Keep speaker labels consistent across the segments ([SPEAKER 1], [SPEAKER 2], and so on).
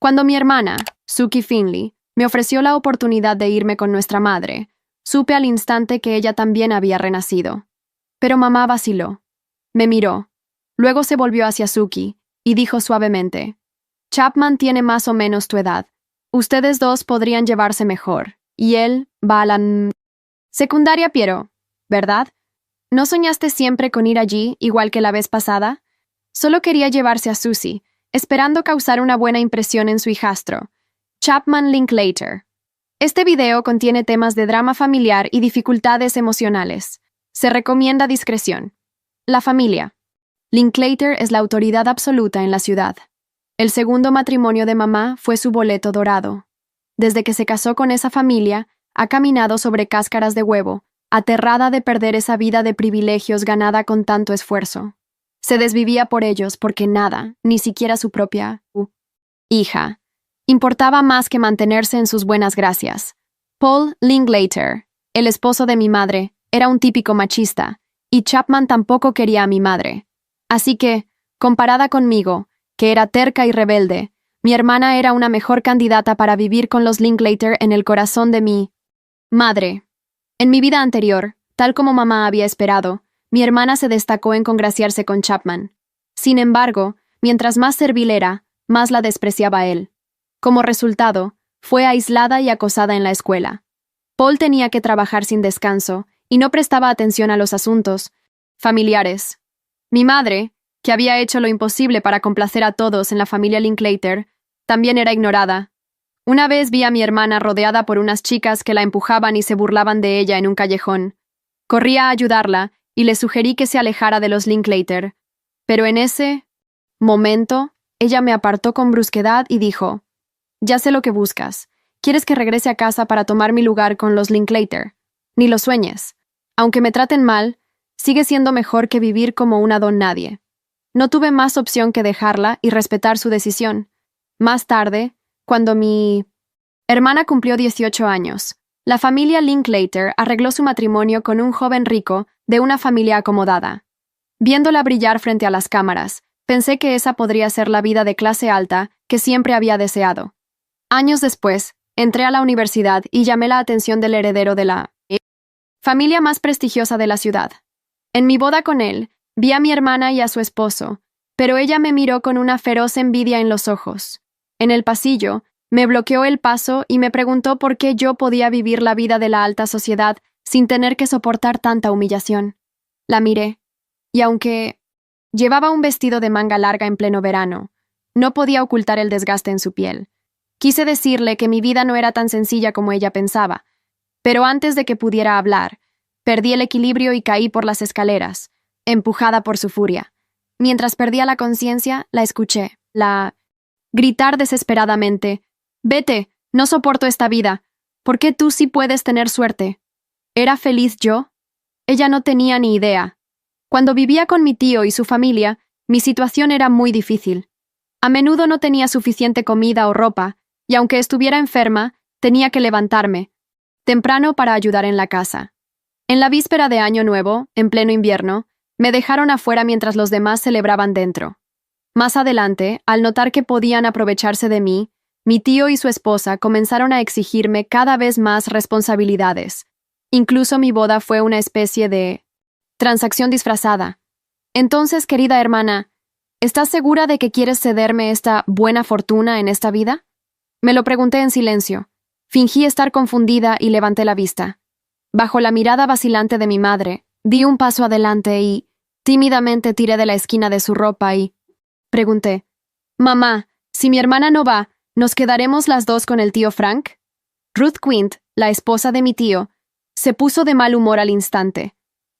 [SPEAKER 1] Cuando mi hermana, Suki Finley, me ofreció la oportunidad de irme con nuestra madre, supe al instante que ella también había renacido. Pero mamá vaciló. Me miró. Luego se volvió hacia Suki y dijo suavemente: Chapman tiene más o menos tu edad. Ustedes dos podrían llevarse mejor. Y él va a la secundaria, Piero, ¿verdad? ¿No soñaste siempre con ir allí, igual que la vez pasada? Solo quería llevarse a Susie, esperando causar una buena impresión en su hijastro, Chapman Linklater. Este video contiene temas de drama familiar y dificultades emocionales. Se recomienda discreción. La familia. Linklater es la autoridad absoluta en la ciudad. El segundo matrimonio de mamá fue su boleto dorado. Desde que se casó con esa familia, ha caminado sobre cáscaras de huevo, aterrada de perder esa vida de privilegios ganada con tanto esfuerzo. Se desvivía por ellos porque nada, ni siquiera su propia hija, importaba más que mantenerse en sus buenas gracias. Paul Linklater, el esposo de mi madre, era un típico machista, y Chapman tampoco quería a mi madre. Así que, comparada conmigo, que era terca y rebelde, mi hermana era una mejor candidata para vivir con los Linklater en el corazón de mi madre. En mi vida anterior, tal como mamá había esperado, mi hermana se destacó en congraciarse con Chapman. Sin embargo, mientras más servil era, más la despreciaba él. Como resultado, fue aislada y acosada en la escuela. Paul tenía que trabajar sin descanso y no prestaba atención a los asuntos familiares. Mi madre, que había hecho lo imposible para complacer a todos en la familia Linklater, también era ignorada. Una vez vi a mi hermana rodeada por unas chicas que la empujaban y se burlaban de ella en un callejón. Corrí a ayudarla y le sugerí que se alejara de los Linklater. Pero en ese momento, ella me apartó con brusquedad y dijo: «Ya sé lo que buscas. ¿Quieres que regrese a casa para tomar mi lugar con los Linklater? Ni lo sueñes. Aunque me traten mal, sigue siendo mejor que vivir como una don nadie». No tuve más opción que dejarla y respetar su decisión. Más tarde, cuando mi hermana cumplió 18 años, la familia Linklater arregló su matrimonio con un joven rico de una familia acomodada. Viéndola brillar frente a las cámaras, pensé que esa podría ser la vida de clase alta que siempre había deseado. Años después, entré a la universidad y llamé la atención del heredero de la familia más prestigiosa de la ciudad. En mi boda con él, vi a mi hermana y a su esposo, pero ella me miró con una feroz envidia en los ojos. En el pasillo, me bloqueó el paso y me preguntó por qué yo podía vivir la vida de la alta sociedad sin tener que soportar tanta humillación. La miré, y aunque llevaba un vestido de manga larga en pleno verano, no podía ocultar el desgaste en su piel. Quise decirle que mi vida no era tan sencilla como ella pensaba, pero antes de que pudiera hablar, perdí el equilibrio y caí por las escaleras, empujada por su furia. Mientras perdía la conciencia, la escuché, gritar desesperadamente: «Vete, no soporto esta vida. ¿Por qué tú sí puedes tener suerte?» ¿Era feliz yo? Ella no tenía ni idea. Cuando vivía con mi tío y su familia, mi situación era muy difícil. A menudo no tenía suficiente comida o ropa, y aunque estuviera enferma, tenía que levantarme temprano para ayudar en la casa. En la víspera de Año Nuevo, en pleno invierno, me dejaron afuera mientras los demás celebraban dentro. Más adelante, al notar que podían aprovecharse de mí, mi tío y su esposa comenzaron a exigirme cada vez más responsabilidades. Incluso mi boda fue una especie de transacción disfrazada. Entonces, querida hermana, ¿estás segura de que quieres cederme esta buena fortuna en esta vida? Me lo pregunté en silencio. Fingí estar confundida y levanté la vista. Bajo la mirada vacilante de mi madre, di un paso adelante y tímidamente tiré de la esquina de su ropa y pregunté: «Mamá, si mi hermana no va, ¿nos quedaremos las dos con el tío Frank?» Ruth Quint, la esposa de mi tío, se puso de mal humor al instante.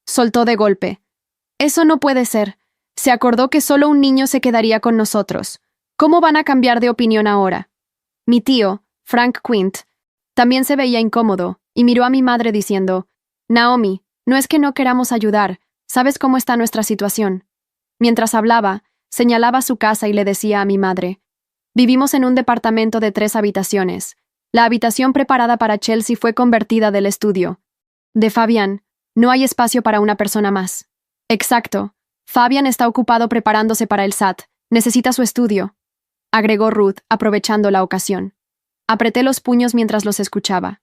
[SPEAKER 1] Soltó de golpe: «Eso no puede ser. Se acordó que solo un niño se quedaría con nosotros. ¿Cómo van a cambiar de opinión ahora?» Mi tío, Frank Quint, también se veía incómodo y miró a mi madre diciendo: «Naomi, no es que no queramos ayudar, sabes cómo está nuestra situación». Mientras hablaba, señalaba su casa y le decía a mi madre: «Vivimos en un departamento de 3 habitaciones. La habitación preparada para Chelsea fue convertida del estudio de Fabián. No hay espacio para una persona más». «Exacto. Fabián está ocupado preparándose para el SAT. Necesita su estudio». agregó Ruth, aprovechando la ocasión. Apreté los puños mientras los escuchaba.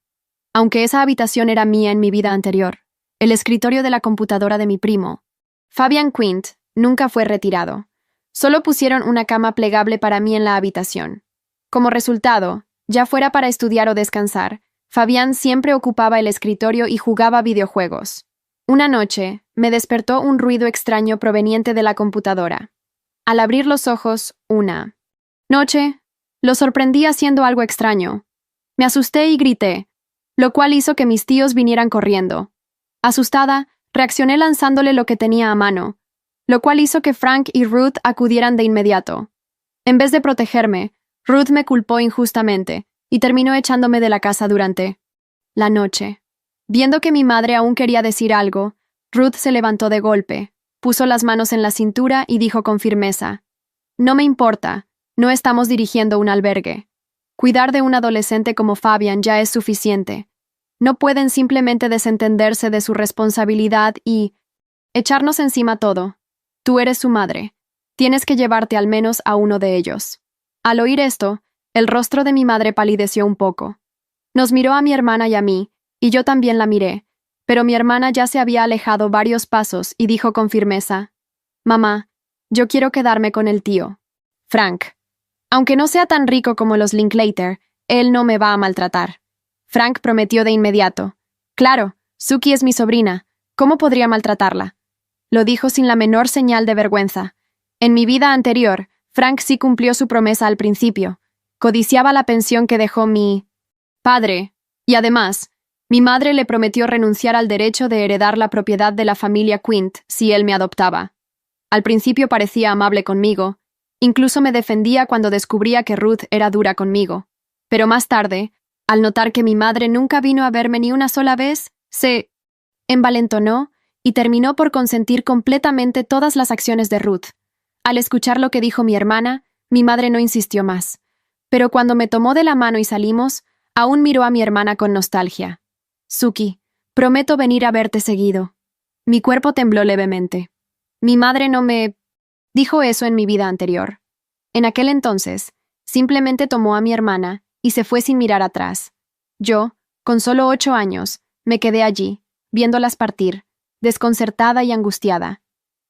[SPEAKER 1] Aunque esa habitación era mía en mi vida anterior, el escritorio de la computadora de mi primo, Fabian Quint, nunca fue retirado. Solo pusieron una cama plegable para mí en la habitación. Como resultado, ya fuera para estudiar o descansar, Fabián siempre ocupaba el escritorio y jugaba videojuegos. Una noche, me despertó un ruido extraño proveniente de la computadora. Al abrir los ojos, una noche, lo sorprendí haciendo algo extraño. Me asusté y grité, lo cual hizo que mis tíos vinieran corriendo. Asustada, reaccioné lanzándole lo que tenía a mano, lo cual hizo que Frank y Ruth acudieran de inmediato. En vez de protegerme, Ruth me culpó injustamente y terminó echándome de la casa durante la noche. Viendo que mi madre aún quería decir algo, Ruth se levantó de golpe, puso las manos en la cintura y dijo con firmeza: «No me importa, no estamos dirigiendo un albergue. Cuidar de un adolescente como Fabian ya es suficiente. No pueden simplemente desentenderse de su responsabilidad y echarnos encima todo. Tú eres su madre. Tienes que llevarte al menos a uno de ellos». Al oír esto, el rostro de mi madre palideció un poco. Nos miró a mi hermana y a mí, y yo también la miré, pero mi hermana ya se había alejado varios pasos y dijo con firmeza: «Mamá, yo quiero quedarme con el tío Frank. Aunque no sea tan rico como los Linklater, él no me va a maltratar». Frank prometió de inmediato: «Claro, Suki es mi sobrina. ¿Cómo podría maltratarla?». Lo dijo sin la menor señal de vergüenza. En mi vida anterior, Frank sí cumplió su promesa al principio. Codiciaba la pensión que dejó mi padre, y además, mi madre le prometió renunciar al derecho de heredar la propiedad de la familia Quint si él me adoptaba. Al principio parecía amable conmigo, incluso me defendía cuando descubría que Ruth era dura conmigo. Pero más tarde, al notar que mi madre nunca vino a verme ni una sola vez, se envalentonó y terminó por consentir completamente todas las acciones de Ruth. Al escuchar lo que dijo mi hermana, mi madre no insistió más. Pero cuando me tomó de la mano y salimos, aún miró a mi hermana con nostalgia. «Suki, prometo venir a verte seguido». Mi cuerpo tembló levemente. Mi madre no me dijo eso en mi vida anterior. En aquel entonces, simplemente tomó a mi hermana y se fue sin mirar atrás. Yo, con solo 8 años, me quedé allí, viéndolas partir, desconcertada y angustiada.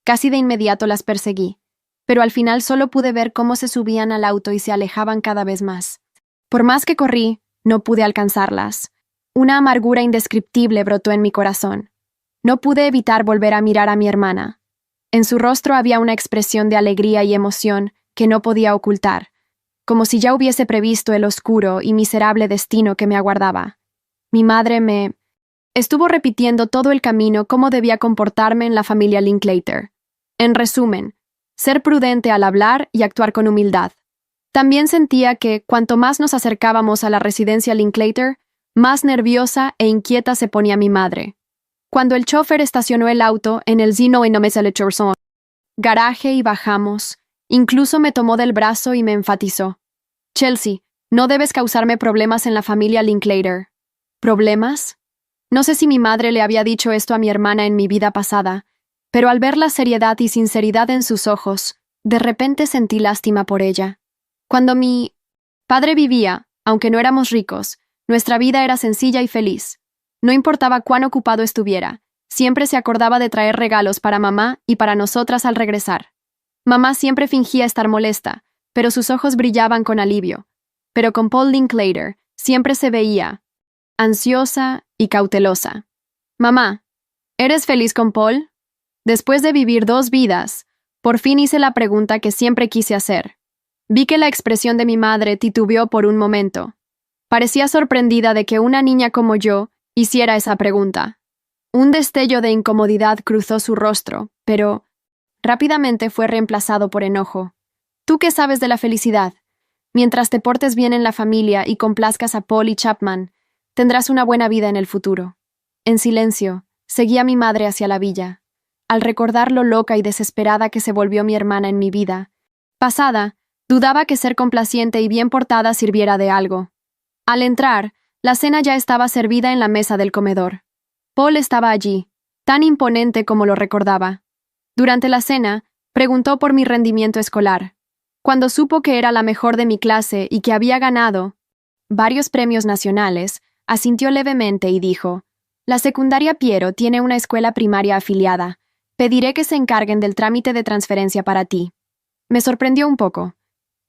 [SPEAKER 1] Casi de inmediato las perseguí, pero al final solo pude ver cómo se subían al auto y se alejaban cada vez más. Por más que corrí, no pude alcanzarlas. Una amargura indescriptible brotó en mi corazón. No pude evitar volver a mirar a mi hermana. En su rostro había una expresión de alegría y emoción que no podía ocultar, como si ya hubiese previsto el oscuro y miserable destino que me aguardaba. Mi madre me estuvo repitiendo todo el camino cómo debía comportarme en la familia Linklater. En resumen, ser prudente al hablar y actuar con humildad. También sentía que, cuanto más nos acercábamos a la residencia Linklater, más nerviosa e inquieta se ponía mi madre. Cuando el chofer estacionó el auto en el garaje y bajamos, incluso me tomó del brazo y me enfatizó: «Chelsea, no debes causarme problemas en la familia Linklater». ¿Problemas? No sé si mi madre le había dicho esto a mi hermana en mi vida pasada, pero al ver la seriedad y sinceridad en sus ojos, de repente sentí lástima por ella. Cuando mi padre vivía, aunque no éramos ricos, nuestra vida era sencilla y feliz. No importaba cuán ocupado estuviera, siempre se acordaba de traer regalos para mamá y para nosotras al regresar. Mamá siempre fingía estar molesta, pero sus ojos brillaban con alivio. Pero con Paul Linklater siempre se veía ansiosa y cautelosa. «Mamá, ¿eres feliz con Paul?». Después de vivir 2 vidas, por fin hice la pregunta que siempre quise hacer. Vi que la expresión de mi madre titubeó por un momento. Parecía sorprendida de que una niña como yo hiciera esa pregunta. Un destello de incomodidad cruzó su rostro, pero rápidamente fue reemplazado por enojo. «¿Tú qué sabes de la felicidad? Mientras te portes bien en la familia y complazcas a Paul y Chapman, tendrás una buena vida en el futuro». En silencio, seguí a mi madre hacia la villa. Al recordar lo loca y desesperada que se volvió mi hermana en mi vida pasada, dudaba que ser complaciente y bien portada sirviera de algo. Al entrar, la cena ya estaba servida en la mesa del comedor. Paul estaba allí, tan imponente como lo recordaba. Durante la cena, preguntó por mi rendimiento escolar. Cuando supo que era la mejor de mi clase y que había ganado varios premios nacionales, asintió levemente y dijo: «La secundaria Piero tiene una escuela primaria afiliada. Pediré que se encarguen del trámite de transferencia para ti». Me sorprendió un poco.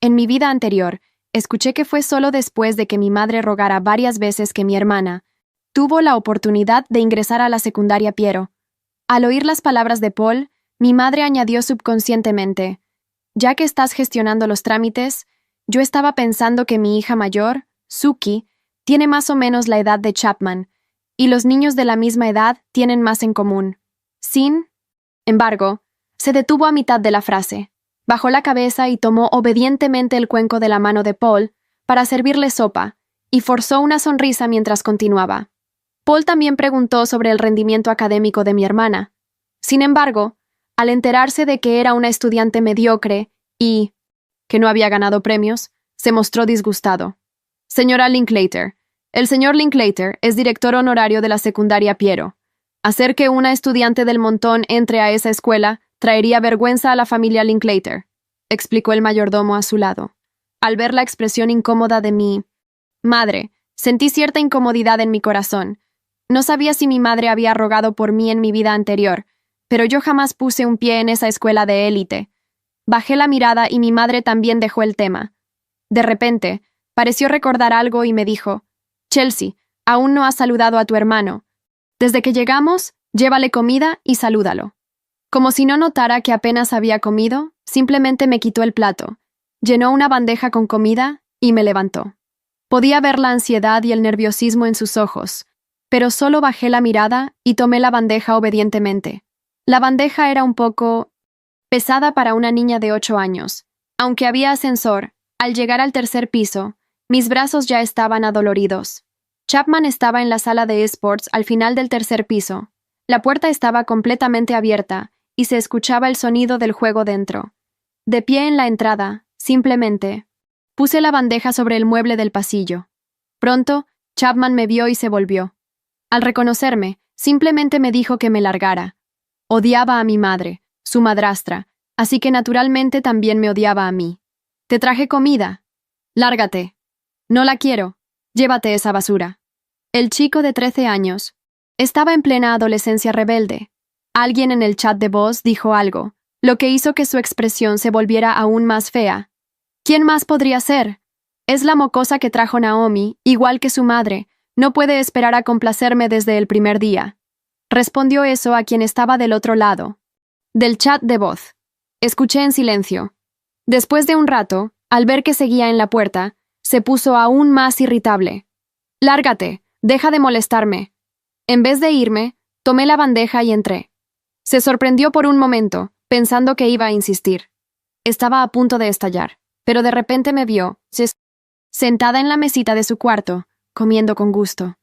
[SPEAKER 1] En mi vida anterior, escuché que fue solo después de que mi madre rogara varias veces que mi hermana tuvo la oportunidad de ingresar a la secundaria Piero. Al oír las palabras de Paul, mi madre añadió subconscientemente: «Ya que estás gestionando los trámites, yo estaba pensando que mi hija mayor, Suki, tiene más o menos la edad de Chapman, y los niños de la misma edad tienen más en común». Sin embargo, se detuvo a mitad de la frase. Bajó la cabeza y tomó obedientemente el cuenco de la mano de Paul para servirle sopa, y forzó una sonrisa mientras continuaba. Paul también preguntó sobre el rendimiento académico de mi hermana. Sin embargo, al enterarse de que era una estudiante mediocre y que no había ganado premios, se mostró disgustado. «Señora Linklater, el señor Linklater es director honorario de la secundaria Piero. Hacer que una estudiante del montón entre a esa escuela traería vergüenza a la familia Linklater», explicó el mayordomo a su lado. Al ver la expresión incómoda de mi madre, sentí cierta incomodidad en mi corazón. No sabía si mi madre había rogado por mí en mi vida anterior, pero yo jamás puse un pie en esa escuela de élite. Bajé la mirada y mi madre también dejó el tema. De repente, pareció recordar algo y me dijo: «Chelsea, aún no has saludado a tu hermano. Desde que llegamos, llévale comida y salúdalo». Como si no notara que apenas había comido, simplemente me quitó el plato, llenó una bandeja con comida y me levantó. Podía ver la ansiedad y el nerviosismo en sus ojos, pero solo bajé la mirada y tomé la bandeja obedientemente. La bandeja era un poco pesada para una niña de 8 años. Aunque había ascensor, al llegar al tercer piso, mis brazos ya estaban adoloridos. Chapman estaba en la sala de esports al final del tercer piso. La puerta estaba completamente abierta y se escuchaba el sonido del juego dentro. De pie en la entrada, simplemente puse la bandeja sobre el mueble del pasillo. Pronto, Chapman me vio y se volvió. Al reconocerme, simplemente me dijo que me largara. Odiaba a mi madre, su madrastra, así que naturalmente también me odiaba a mí. «Te traje comida. Lárgate». «No la quiero. Llévate esa basura». El chico de 13 años estaba en plena adolescencia rebelde. Alguien en el chat de voz dijo algo, lo que hizo que su expresión se volviera aún más fea. ¿Quién más podría ser? Es la mocosa que trajo Naomi, igual que su madre. No puede esperar a complacerme desde el primer día. Respondió eso a quien estaba del otro lado del chat de voz. Escuché en silencio. Después de un rato, al ver que seguía en la puerta, se puso aún más irritable. «Lárgate, deja de molestarme». En vez de irme, tomé la bandeja y entré. Se sorprendió por un momento, pensando que iba a insistir. Estaba a punto de estallar, pero de repente me vio, sentada en la mesita de su cuarto, comiendo con gusto.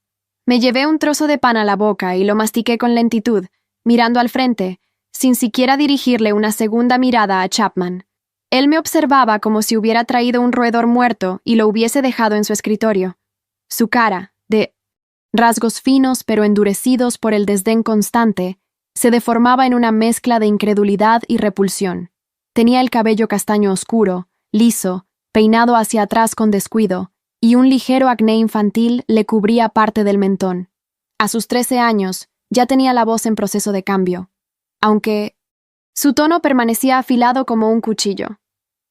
[SPEAKER 1] Me llevé un trozo de pan a la boca y lo mastiqué con lentitud, mirando al frente, sin siquiera dirigirle una segunda mirada a Chapman. Él me observaba como si hubiera traído un roedor muerto y lo hubiese dejado en su escritorio. Su cara, de rasgos finos pero endurecidos por el desdén constante, se deformaba en una mezcla de incredulidad y repulsión. Tenía el cabello castaño oscuro, liso, peinado hacia atrás con descuido, y un ligero acné infantil le cubría parte del mentón. A sus 13 años, ya tenía la voz en proceso de cambio, aunque su tono permanecía afilado como un cuchillo.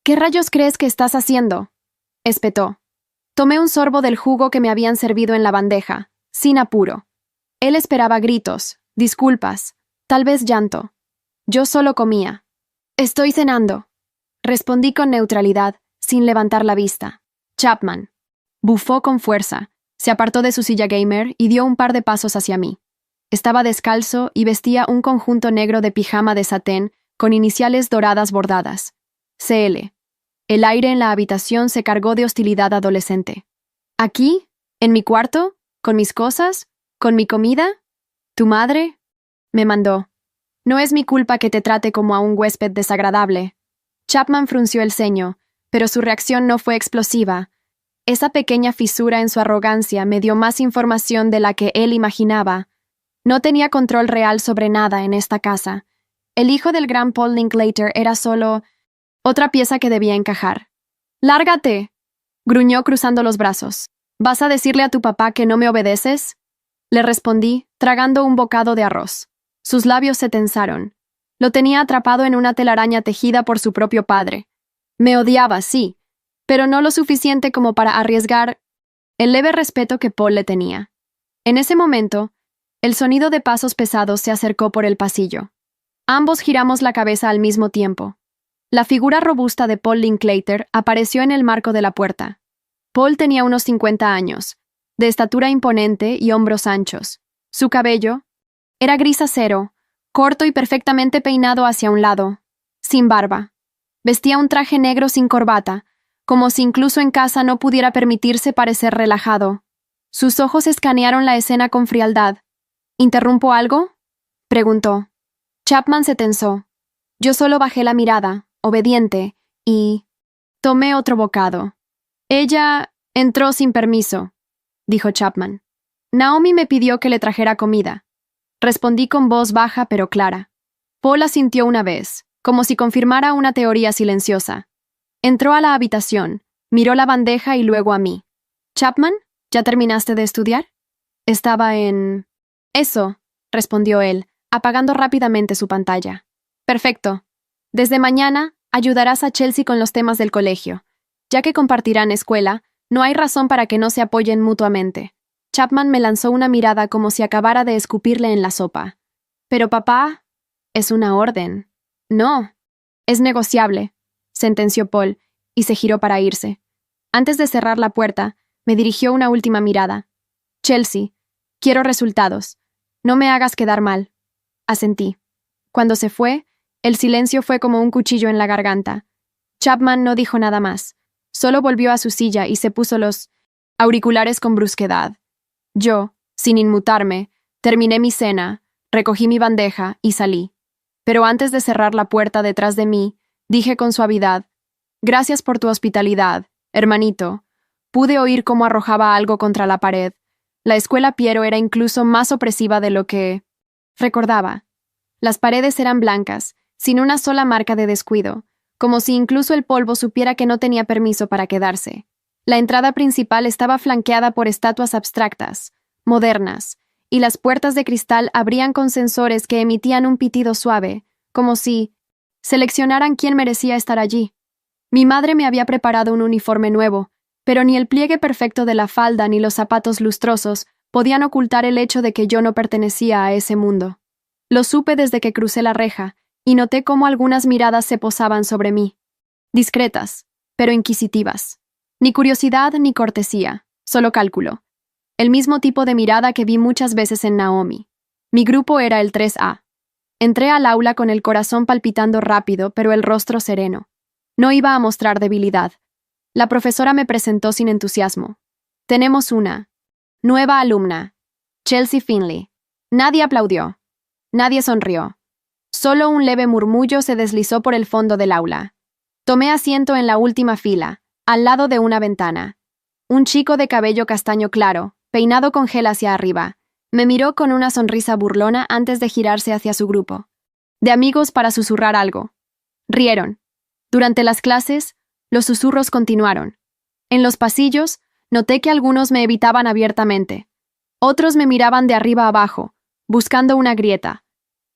[SPEAKER 1] «¿Qué rayos crees que estás haciendo?», espetó. Tomé un sorbo del jugo que me habían servido en la bandeja, sin apuro. Él esperaba gritos, disculpas, tal vez llanto. Yo solo comía. «Estoy cenando», respondí con neutralidad, sin levantar la vista. Chapman bufó con fuerza, se apartó de su silla gamer y dio un par de pasos hacia mí. Estaba descalzo y vestía un conjunto negro de pijama de satén con iniciales doradas bordadas. CL. El aire en la habitación se cargó de hostilidad adolescente. «¿Aquí? ¿En mi cuarto? ¿Con mis cosas? ¿Con mi comida? ¿Tu madre?» me mandó. «No es mi culpa que te trate como a un huésped desagradable». Chapman frunció el ceño, pero su reacción no fue explosiva. Esa pequeña fisura en su arrogancia me dio más información de la que él imaginaba. No tenía control real sobre nada en esta casa. El hijo del gran Paul Linklater era solo Otra pieza que debía encajar. ¡Lárgate!, gruñó cruzando los brazos. ¿Vas a decirle a tu papá que no me obedeces? Le respondí, tragando un bocado de arroz. Sus labios se tensaron. Lo tenía atrapado en una telaraña tejida por su propio padre. Me odiaba, sí, pero no lo suficiente como para arriesgar el leve respeto que Paul le tenía. En ese momento, el sonido de pasos pesados se acercó por el pasillo. Ambos giramos la cabeza al mismo tiempo. La figura robusta de Paul Linklater apareció en el marco de la puerta. Paul tenía unos 50 años, de estatura imponente y hombros anchos. Su cabello era gris acero, corto y perfectamente peinado hacia un lado, sin barba. Vestía un traje negro sin corbata, como si incluso en casa no pudiera permitirse parecer relajado. Sus ojos escanearon la escena con frialdad. ¿Interrumpo algo?, preguntó. Chapman se tensó. Yo solo bajé la mirada, obediente, y tomé otro bocado. Ella entró sin permiso, dijo Chapman. Naomi me pidió que le trajera comida. Respondí con voz baja pero clara. Paul asintió una vez, como si confirmara una teoría silenciosa. Entró a la habitación, miró la bandeja y luego a mí. «Chapman, ¿ya terminaste de estudiar?» «Estaba en...» «Eso», respondió él, apagando rápidamente su pantalla. «Perfecto. Desde mañana ayudarás a Chelsea con los temas del colegio. Ya que compartirán escuela, no hay razón para que no se apoyen mutuamente». Chapman me lanzó una mirada como si acabara de escupirle en la sopa. «Pero papá, es una orden». «No, es negociable», sentenció Paul, y se giró para irse. Antes de cerrar la puerta, me dirigió una última mirada. «Chelsea, quiero resultados. No me hagas quedar mal». Asentí. Cuando se fue, el silencio fue como un cuchillo en la garganta. Chapman no dijo nada más. Solo volvió a su silla y se puso los auriculares con brusquedad. Yo, sin inmutarme, terminé mi cena, recogí mi bandeja y salí. Pero antes de cerrar la puerta detrás de mí, dije con suavidad: «Gracias por tu hospitalidad, hermanito». Pude oír cómo arrojaba algo contra la pared. La escuela Piero era incluso más opresiva de lo que recordaba. Las paredes eran blancas, sin una sola marca de descuido, como si incluso el polvo supiera que no tenía permiso para quedarse. La entrada principal estaba flanqueada por estatuas abstractas, modernas, y las puertas de cristal abrían con sensores que emitían un pitido suave, como si seleccionaran quién merecía estar allí. Mi madre me había preparado un uniforme nuevo, pero ni el pliegue perfecto de la falda ni los zapatos lustrosos podían ocultar el hecho de que yo no pertenecía a ese mundo. Lo supe desde que crucé la reja, y noté cómo algunas miradas se posaban sobre mí. Discretas, pero inquisitivas. Ni curiosidad ni cortesía, solo cálculo. El mismo tipo de mirada que vi muchas veces en Naomi. Mi grupo era el 3A. Entré al aula con el corazón palpitando rápido, pero el rostro sereno. No iba a mostrar debilidad. La profesora me presentó sin entusiasmo. «Tenemos una nueva alumna, Chelsea Finley». Nadie aplaudió. Nadie sonrió. Solo un leve murmullo se deslizó por el fondo del aula. Tomé asiento en la última fila, al lado de una ventana. Un chico de cabello castaño claro, peinado con gel hacia arriba, me miró con una sonrisa burlona antes de girarse hacia su grupo de amigos para susurrar algo. Rieron. Durante las clases, los susurros continuaron. En los pasillos, noté que algunos me evitaban abiertamente. Otros me miraban de arriba abajo, buscando una grieta.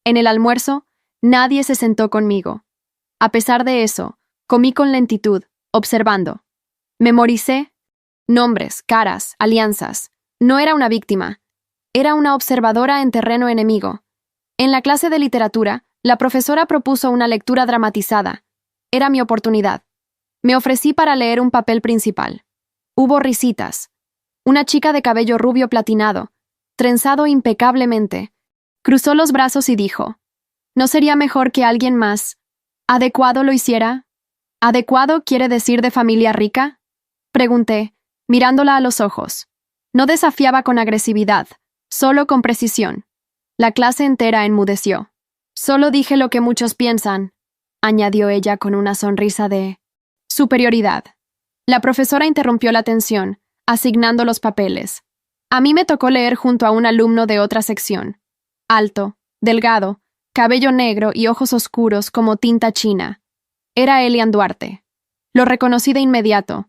[SPEAKER 1] En el almuerzo, nadie se sentó conmigo. A pesar de eso, comí con lentitud, observando. Memoricé nombres, caras, alianzas. No era una víctima. Era una observadora en terreno enemigo. En la clase de literatura, la profesora propuso una lectura dramatizada. Era mi oportunidad. Me ofrecí para leer un papel principal. Hubo risitas. Una chica de cabello rubio platinado, trenzado impecablemente, cruzó los brazos y dijo: «¿No sería mejor que alguien más adecuado lo hiciera?» «¿Adecuado quiere decir de familia rica?», pregunté, mirándola a los ojos. No desafiaba con agresividad, solo con precisión. La clase entera enmudeció. «Solo dije lo que muchos piensan», añadió ella con una sonrisa de superioridad. La profesora interrumpió la tensión, asignando los papeles. A mí me tocó leer junto a un alumno de otra sección. Alto, delgado, cabello negro y ojos oscuros como tinta china. Era Elian Duarte. Lo reconocí de inmediato.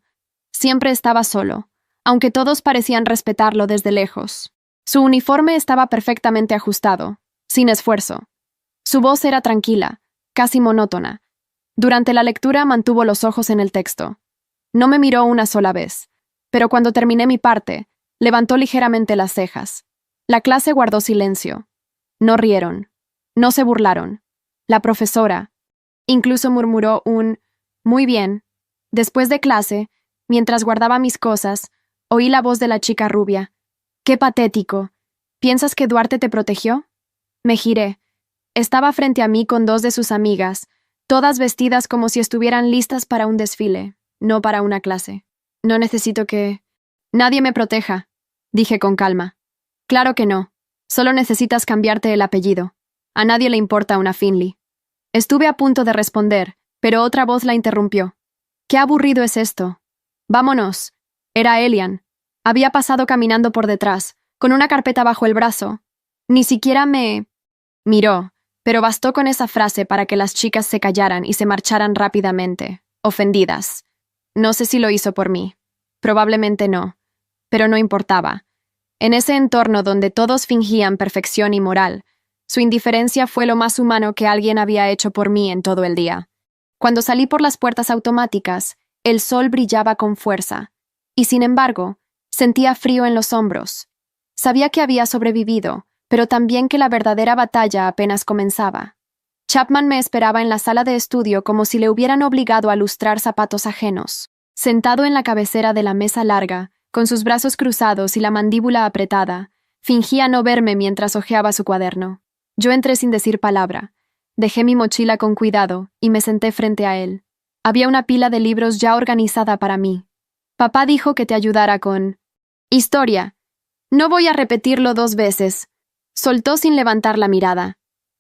[SPEAKER 1] Siempre estaba solo, aunque todos parecían respetarlo desde lejos. Su uniforme estaba perfectamente ajustado, sin esfuerzo. Su voz era tranquila, casi monótona. Durante la lectura mantuvo los ojos en el texto. No me miró una sola vez, pero cuando terminé mi parte, levantó ligeramente las cejas. La clase guardó silencio. No rieron. No se burlaron. La profesora incluso murmuró un «muy bien». Después de clase, mientras guardaba mis cosas, oí la voz de la chica rubia. «Qué patético. ¿Piensas que Duarte te protegió?» Me giré. Estaba frente a mí con dos de sus amigas, todas vestidas como si estuvieran listas para un desfile, no para una clase. «No necesito que... nadie me proteja», dije con calma. «Claro que no. Solo necesitas cambiarte el apellido. A nadie le importa una Finley». Estuve a punto de responder, pero otra voz la interrumpió. «Qué aburrido es esto. Vámonos». Era Elian. Había pasado caminando por detrás, con una carpeta bajo el brazo. Ni siquiera me miró, pero bastó con esa frase para que las chicas se callaran y se marcharan rápidamente, ofendidas. No sé si lo hizo por mí. Probablemente no. Pero no importaba. En ese entorno donde todos fingían perfección y moral, su indiferencia fue lo más humano que alguien había hecho por mí en todo el día. Cuando salí por las puertas automáticas, el sol brillaba con fuerza, y sin embargo, sentía frío en los hombros. Sabía que había sobrevivido, pero también que la verdadera batalla apenas comenzaba. Chapman me esperaba en la sala de estudio como si le hubieran obligado a lustrar zapatos ajenos. Sentado en la cabecera de la mesa larga, con sus brazos cruzados y la mandíbula apretada, fingía no verme mientras hojeaba su cuaderno. Yo entré sin decir palabra. Dejé mi mochila con cuidado y me senté frente a él. Había una pila de libros ya organizada para mí. Papá dijo que te ayudara con... historia. No voy a repetirlo 2 veces. Soltó sin levantar la mirada.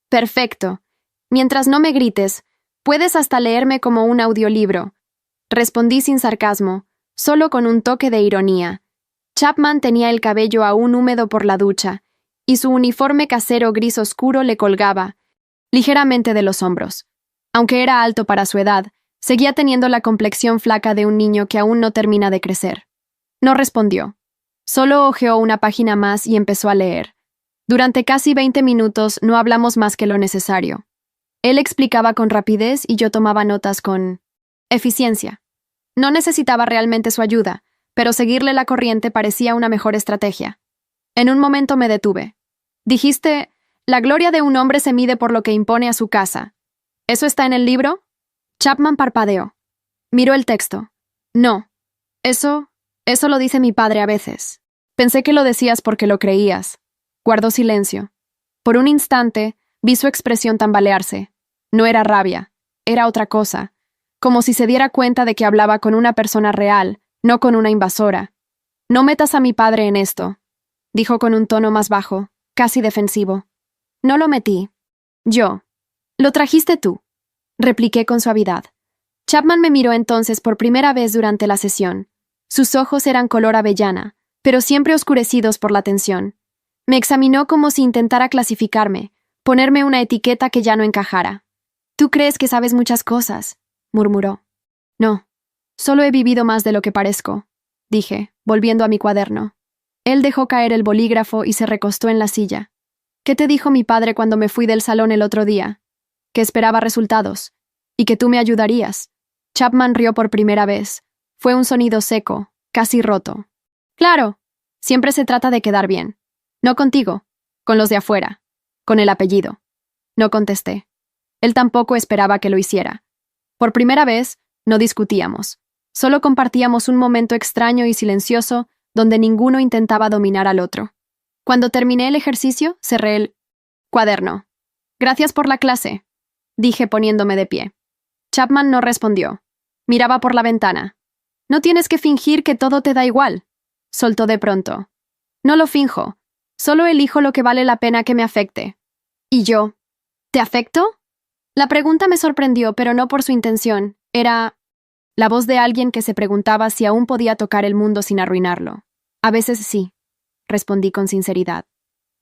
[SPEAKER 1] Perfecto. Mientras no me grites, puedes hasta leerme como un audiolibro. Respondí sin sarcasmo, solo con un toque de ironía. Chapman tenía el cabello aún húmedo por la ducha, y su uniforme casero gris oscuro le colgaba, ligeramente de los hombros. Aunque era alto para su edad, seguía teniendo la complexión flaca de un niño que aún no termina de crecer. No respondió. Solo hojeó una página más y empezó a leer. Durante casi 20 minutos no hablamos más que lo necesario. Él explicaba con rapidez y yo tomaba notas con eficiencia. No necesitaba realmente su ayuda, pero seguirle la corriente parecía una mejor estrategia. En un momento me detuve. Dijiste, la gloria de un hombre se mide por lo que impone a su casa. ¿Eso está en el libro? Chapman parpadeó. Miró el texto. No. Eso lo dice mi padre a veces. Pensé que lo decías porque lo creías. Guardó silencio. Por un instante, vi su expresión tambalearse. No era rabia, era otra cosa, como si se diera cuenta de que hablaba con una persona real, no con una invasora. No metas a mi padre en esto, dijo con un tono más bajo, casi defensivo. No lo metí. Yo. Lo trajiste tú, repliqué con suavidad. Chapman me miró entonces por primera vez durante la sesión. Sus ojos eran color avellana, pero siempre oscurecidos por la tensión. Me examinó como si intentara clasificarme, ponerme una etiqueta que ya no encajara. «Tú crees que sabes muchas cosas», murmuró. «No, solo he vivido más de lo que parezco», dije, volviendo a mi cuaderno. Él dejó caer el bolígrafo y se recostó en la silla. «¿Qué te dijo mi padre cuando me fui del salón el otro día? Que esperaba resultados, y que tú me ayudarías». Chapman rió por primera vez. Fue un sonido seco, casi roto. «Claro, siempre se trata de quedar bien. No contigo, con los de afuera, con el apellido». No contesté. Él tampoco esperaba que lo hiciera. Por primera vez, no discutíamos. Solo compartíamos un momento extraño y silencioso donde ninguno intentaba dominar al otro. Cuando terminé el ejercicio, cerré el cuaderno. «Gracias por la clase», dije poniéndome de pie. Chapman no respondió. Miraba por la ventana. «No tienes que fingir que todo te da igual», soltó de pronto. «No lo finjo. Solo elijo lo que vale la pena que me afecte». ¿Y yo? ¿Te afecto? La pregunta me sorprendió, pero no por su intención. Era la voz de alguien que se preguntaba si aún podía tocar el mundo sin arruinarlo. «A veces sí», respondí con sinceridad.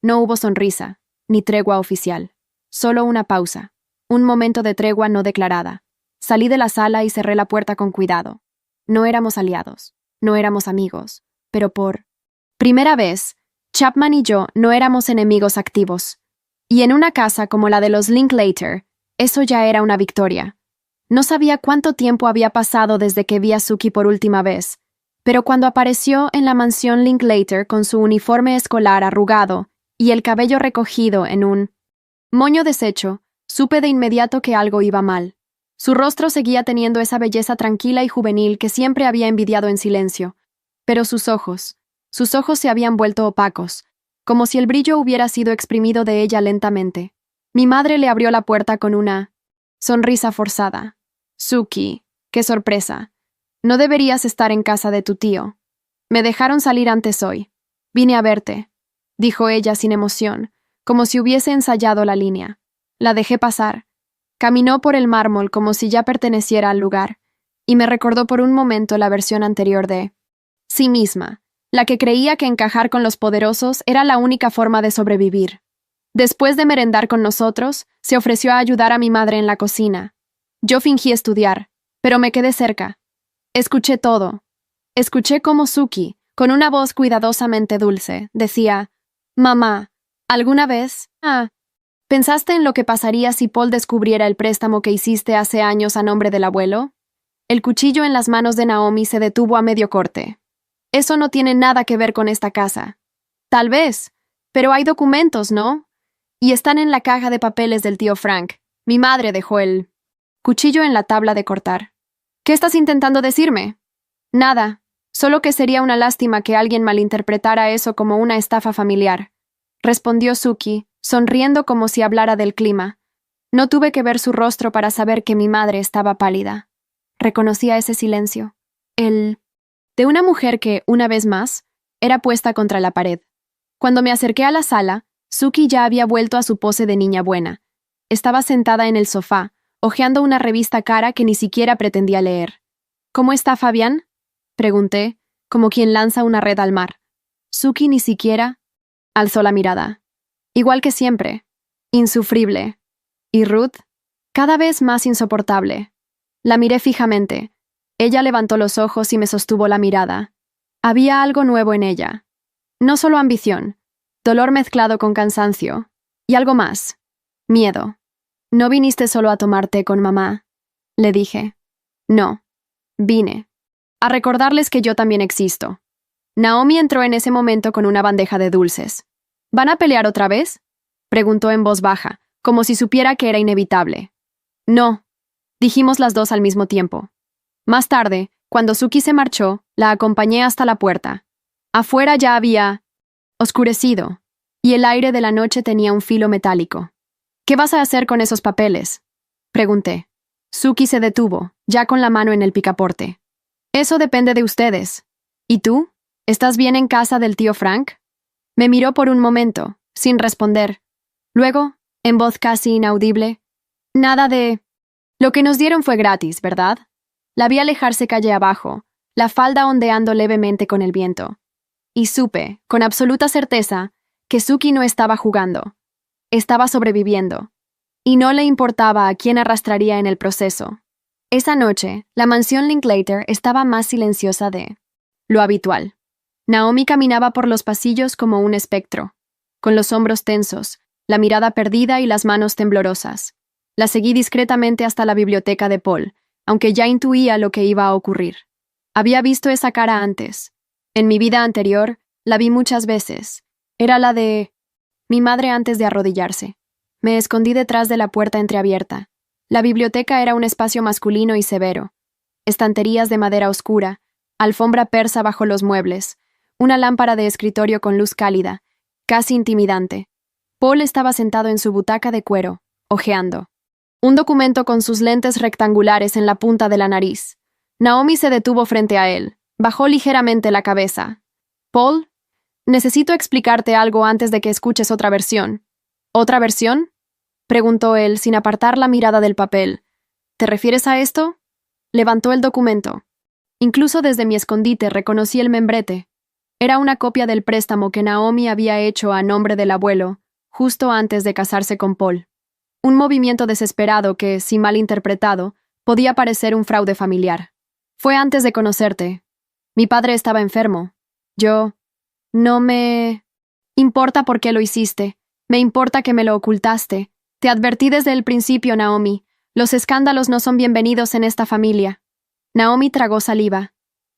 [SPEAKER 1] No hubo sonrisa, ni tregua oficial. Solo una pausa. Un momento de tregua no declarada. Salí de la sala y cerré la puerta con cuidado. No éramos aliados, no éramos amigos, pero por primera vez, Chapman y yo no éramos enemigos activos. Y en una casa como la de los Linklater, eso ya era una victoria. No sabía cuánto tiempo había pasado desde que vi a Sookie por última vez, pero cuando apareció en la mansión Linklater con su uniforme escolar arrugado y el cabello recogido en un moño deshecho, supe de inmediato que algo iba mal. Su rostro seguía teniendo esa belleza tranquila y juvenil que siempre había envidiado en silencio, pero sus ojos se habían vuelto opacos, como si el brillo hubiera sido exprimido de ella lentamente. Mi madre le abrió la puerta con una sonrisa forzada. Sookie, qué sorpresa. No deberías estar en casa de tu tío. Me dejaron salir antes hoy. Vine a verte, dijo ella sin emoción, como si hubiese ensayado la línea. La dejé pasar. Caminó por el mármol como si ya perteneciera al lugar, y me recordó por un momento la versión anterior de sí misma, la que creía que encajar con los poderosos era la única forma de sobrevivir. Después de merendar con nosotros, se ofreció a ayudar a mi madre en la cocina. Yo fingí estudiar, pero me quedé cerca. Escuché todo. Escuché cómo Sookie, con una voz cuidadosamente dulce, decía: «Mamá, ¿alguna vez, pensaste en lo que pasaría si Paul descubriera el préstamo que hiciste hace años a nombre del abuelo?» El cuchillo en las manos de Naomi se detuvo a medio corte. «Eso no tiene nada que ver con esta casa. Tal vez, pero hay documentos, ¿no? Y están en la caja de papeles del tío Frank. Mi madre dejó el cuchillo en la tabla de cortar». «¿Qué estás intentando decirme?» «Nada, solo que sería una lástima que alguien malinterpretara eso como una estafa familiar», respondió Sookie, sonriendo como si hablara del clima. No tuve que ver su rostro para saber que mi madre estaba pálida. Reconocía ese silencio. El de una mujer que, una vez más, era puesta contra la pared. Cuando me acerqué a la sala, Sookie ya había vuelto a su pose de niña buena. Estaba sentada en el sofá, hojeando una revista cara que ni siquiera pretendía leer. «¿Cómo está Fabián?», pregunté, como quien lanza una red al mar. Sookie ni siquiera alzó la mirada. «Igual que siempre. Insufrible. ¿Y Ruth?» «Cada vez más insoportable». La miré fijamente. Ella levantó los ojos y me sostuvo la mirada. Había algo nuevo en ella. No solo ambición, dolor mezclado con cansancio, y algo más. Miedo. «¿No viniste solo a tomar té con mamá?», le dije. «No. Vine a recordarles que yo también existo». Naomi entró en ese momento con una bandeja de dulces. «¿Van a pelear otra vez?», preguntó en voz baja, como si supiera que era inevitable. «No», dijimos las dos al mismo tiempo. Más tarde, cuando Sookie se marchó, la acompañé hasta la puerta. Afuera ya había oscurecido, y el aire de la noche tenía un filo metálico. «¿Qué vas a hacer con esos papeles?», pregunté. Sookie se detuvo, ya con la mano en el picaporte. «Eso depende de ustedes. ¿Y tú? ¿Estás bien en casa del tío Frank?». Me miró por un momento, sin responder. Luego, en voz casi inaudible: «Nada de... Lo que nos dieron fue gratis, ¿verdad?». La vi alejarse calle abajo, la falda ondeando levemente con el viento. Y supe, con absoluta certeza, que Sookie no estaba jugando. Estaba sobreviviendo. Y no le importaba a quién arrastraría en el proceso. Esa noche, la mansión Linklater estaba más silenciosa de lo habitual. Naomi caminaba por los pasillos como un espectro, con los hombros tensos, la mirada perdida y las manos temblorosas. La seguí discretamente hasta la biblioteca de Paul, aunque ya intuía lo que iba a ocurrir. Había visto esa cara antes. En mi vida anterior, la vi muchas veces. Era la de mi madre antes de arrodillarse. Me escondí detrás de la puerta entreabierta. La biblioteca era un espacio masculino y severo. Estanterías de madera oscura, alfombra persa bajo los muebles, una lámpara de escritorio con luz cálida, casi intimidante. Paul estaba sentado en su butaca de cuero, hojeando un documento con sus lentes rectangulares en la punta de la nariz. Naomi se detuvo frente a él, bajó ligeramente la cabeza. «Paul, necesito explicarte algo antes de que escuches otra versión». «¿Otra versión?», preguntó él sin apartar la mirada del papel. «¿Te refieres a esto?». Levantó el documento. Incluso desde mi escondite reconocí el membrete. Era una copia del préstamo que Naomi había hecho a nombre del abuelo, justo antes de casarse con Paul. Un movimiento desesperado que, si mal interpretado, Podía parecer un fraude familiar. Fue antes de conocerte. Mi padre estaba enfermo. Yo... No me... importa por qué lo hiciste. Me importa que me lo ocultaste. Te advertí desde el principio, Naomi. Los escándalos no son bienvenidos en esta familia. Naomi tragó saliva.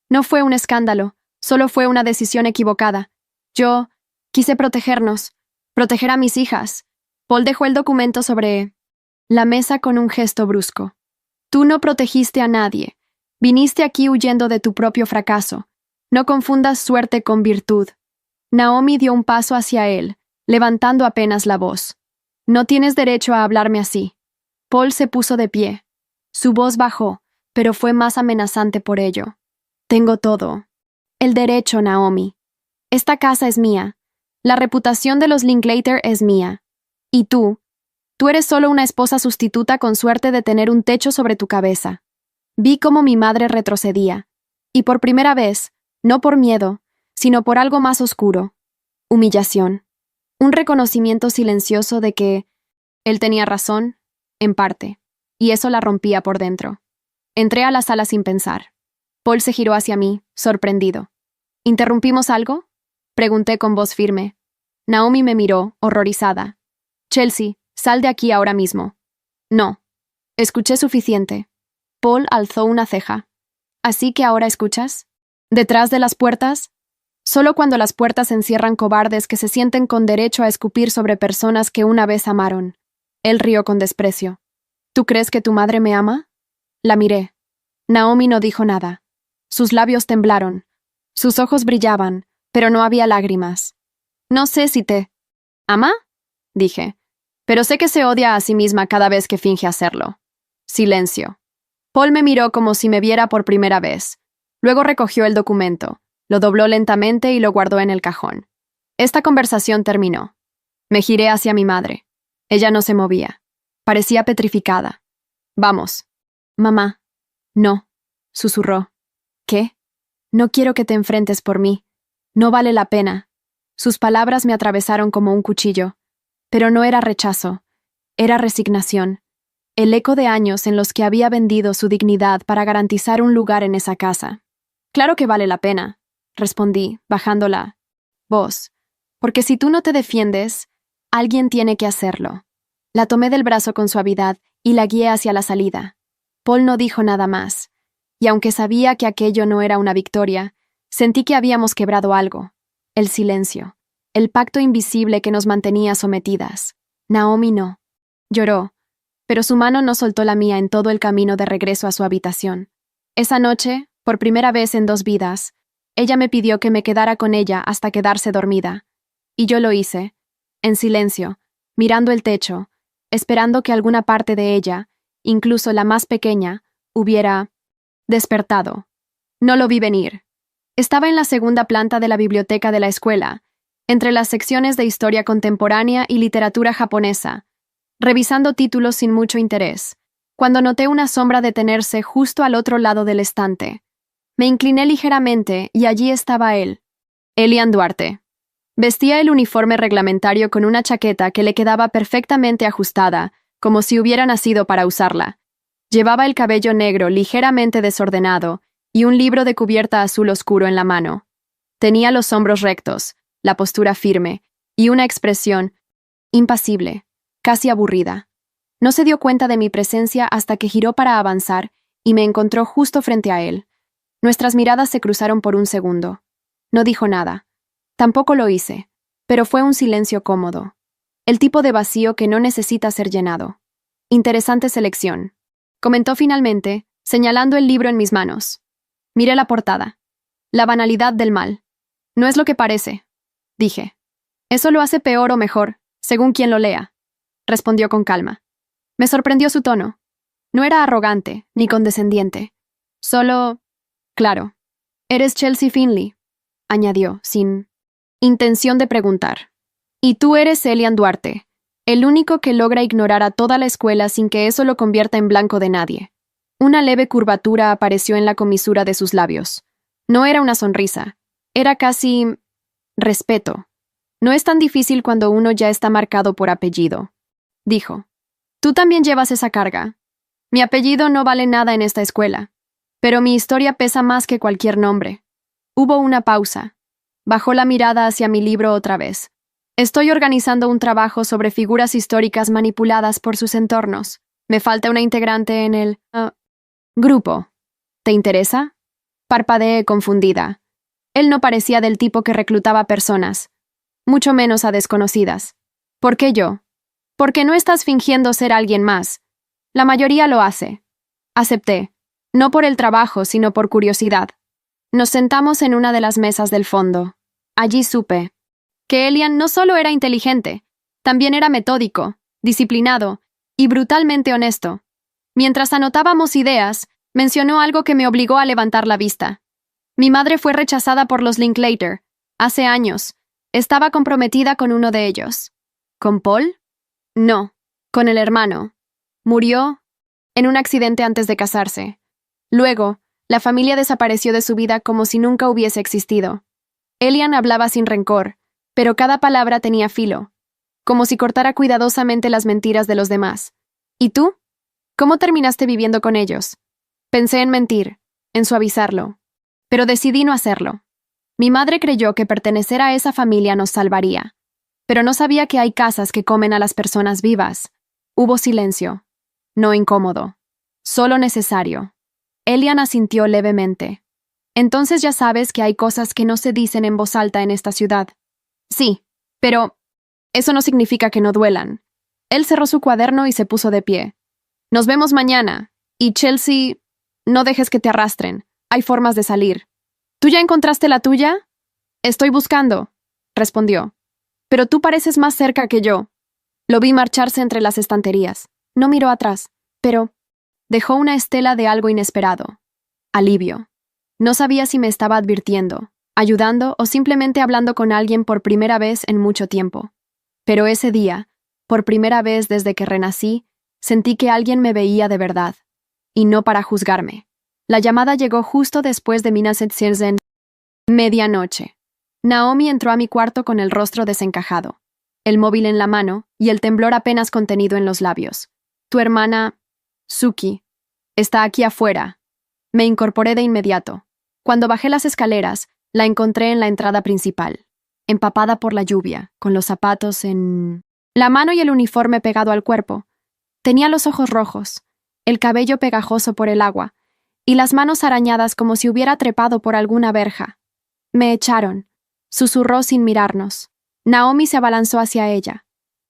[SPEAKER 1] No fue un escándalo, solo fue una decisión equivocada. Yo quise protegernos, proteger a mis hijas. Paul dejó el documento sobre la mesa con un gesto brusco. Tú no protegiste a nadie. Viniste aquí huyendo de tu propio fracaso. No confundas suerte con virtud. Naomi dio un paso hacia él, levantando apenas la voz. No tienes derecho a hablarme así. Paul se puso de pie. Su voz bajó, pero fue más amenazante por ello. Tengo todo. El derecho, Naomi. Esta casa es mía. La reputación de los Linklater es mía. Y tú eres solo una esposa sustituta con suerte de tener un techo sobre tu cabeza. Vi cómo mi madre retrocedía. Y por primera vez, no por miedo, sino por algo más oscuro. Humillación. Un reconocimiento silencioso de que él tenía razón, en parte, y eso la rompía por dentro. Entré a la sala sin pensar. Paul se giró hacia mí, sorprendido. ¿Interrumpimos algo? Pregunté con voz firme. Naomi me miró, horrorizada. Chelsea, sal de aquí ahora mismo. No. Escuché suficiente. Paul alzó una ceja. ¿Así que ahora escuchas? ¿Detrás de las puertas? Solo cuando las puertas encierran cobardes que se sienten con derecho a escupir sobre personas que una vez amaron. Él rió con desprecio. ¿Tú crees que tu madre me ama? La miré. Naomi no dijo nada. Sus labios temblaron. Sus ojos brillaban, pero no había lágrimas. No sé si te... ¿ama? Dije. Pero sé que se odia a sí misma cada vez que finge hacerlo. Silencio. Paul me miró como si me viera por primera vez. Luego recogió el documento, lo dobló lentamente y lo guardó en el cajón. Esta conversación terminó. Me giré hacia mi madre. Ella no se movía. Parecía petrificada. Vamos. Mamá. No, susurró. ¿Qué? No quiero que te enfrentes por mí. No vale la pena. Sus palabras me atravesaron como un cuchillo. Pero no era rechazo. Era resignación. El eco de años en los que había vendido su dignidad para garantizar un lugar en esa casa. Claro que vale la pena, respondí, bajando la voz. Porque si tú no te defiendes, alguien tiene que hacerlo. La tomé del brazo con suavidad y la guié hacia la salida. Paul no dijo nada más. Y aunque sabía que aquello no era una victoria, sentí que habíamos quebrado algo. El silencio. El pacto invisible que nos mantenía sometidas. Naomi no. Lloró, pero su mano no soltó la mía en todo el camino de regreso a su habitación. Esa noche, por primera vez en 2 vidas, ella me pidió que me quedara con ella hasta quedarse dormida. Y yo lo hice, en silencio, mirando el techo, esperando que alguna parte de ella, incluso la más pequeña, hubiera despertado. No lo vi venir. Estaba en la segunda planta de la biblioteca de la escuela, entre las secciones de historia contemporánea y literatura japonesa, revisando títulos sin mucho interés, cuando noté una sombra detenerse justo al otro lado del estante. Me incliné ligeramente y allí estaba él, Elian Duarte. Vestía el uniforme reglamentario con una chaqueta que le quedaba perfectamente ajustada, como si hubiera nacido para usarla. Llevaba el cabello negro ligeramente desordenado y un libro de cubierta azul oscuro en la mano. Tenía los hombros rectos, la postura firme y una expresión impasible, casi aburrida. No se dio cuenta de mi presencia hasta que giró para avanzar y me encontró justo frente a él. Nuestras miradas se cruzaron por un segundo. No dijo nada. Tampoco lo hice, pero fue un silencio cómodo. El tipo de vacío que no necesita ser llenado. Interesante selección, comentó finalmente, señalando el libro en mis manos. Miré la portada. La banalidad del mal. No es lo que parece, dije. Eso lo hace peor o mejor, según quien lo lea, respondió con calma. Me sorprendió su tono. No era arrogante, ni condescendiente. Solo... Claro. Eres Chelsea Finley, añadió, sin intención de preguntar. Y tú eres Elian Duarte, el único que logra ignorar a toda la escuela sin que eso lo convierta en blanco de nadie. Una leve curvatura apareció en la comisura de sus labios. No era una sonrisa. Era casi... respeto. No es tan difícil cuando uno ya está marcado por apellido, dijo. Tú también llevas esa carga. Mi apellido no vale nada en esta escuela, pero mi historia pesa más que cualquier nombre. Hubo una pausa. Bajó la mirada hacia mi libro otra vez. Estoy organizando un trabajo sobre figuras históricas manipuladas por sus entornos. Me falta una integrante en el grupo. ¿Te interesa? Parpadeé confundida. Él no parecía del tipo que reclutaba personas, mucho menos a desconocidas. ¿Por qué yo? Porque no estás fingiendo ser alguien más. La mayoría lo hace. Acepté, no por el trabajo, sino por curiosidad. Nos sentamos en una de las mesas del fondo. Allí supe que Elian no solo era inteligente, también era metódico, disciplinado y brutalmente honesto. Mientras anotábamos ideas, mencionó algo que me obligó a levantar la vista. Mi madre fue rechazada por los Linklater. Hace años. Estaba comprometida con uno de ellos. ¿Con Paul? No, con el hermano. Murió en un accidente antes de casarse. Luego, la familia desapareció de su vida como si nunca hubiese existido. Elian hablaba sin rencor, pero cada palabra tenía filo, como si cortara cuidadosamente las mentiras de los demás. ¿Y tú? ¿Cómo terminaste viviendo con ellos? Pensé en mentir, en suavizarlo, pero decidí no hacerlo. Mi madre creyó que pertenecer a esa familia nos salvaría, pero no sabía que hay casas que comen a las personas vivas. Hubo silencio, no incómodo, solo necesario. Elian asintió levemente. Entonces ya sabes que hay cosas que no se dicen en voz alta en esta ciudad. Sí, pero eso no significa que no duelan. Él cerró su cuaderno y se puso de pie. Nos vemos mañana. Y Chelsea, no dejes que te arrastren. Hay formas de salir. ¿Tú ya encontraste la tuya? Estoy buscando, respondió. Pero tú pareces más cerca que yo. Lo vi marcharse entre las estanterías. No miró atrás, pero dejó una estela de algo inesperado. Alivio. No sabía si me estaba advirtiendo, ayudando o simplemente hablando con alguien por primera vez en mucho tiempo. Pero ese día, por primera vez desde que renací, sentí que alguien me veía de verdad, y no para juzgarme. La llamada llegó justo después de Minaset medianoche. Naomi entró a mi cuarto con el rostro desencajado, el móvil en la mano y el temblor apenas contenido en los labios. Tu hermana, Suki, está aquí afuera. Me incorporé de inmediato. Cuando bajé las escaleras, la encontré en la entrada principal, empapada por la lluvia, con los zapatos en la mano y el uniforme pegado al cuerpo. Tenía los ojos rojos, el cabello pegajoso por el agua, y las manos arañadas como si hubiera trepado por alguna verja. Me echaron, susurró sin mirarnos. Naomi se abalanzó hacia ella.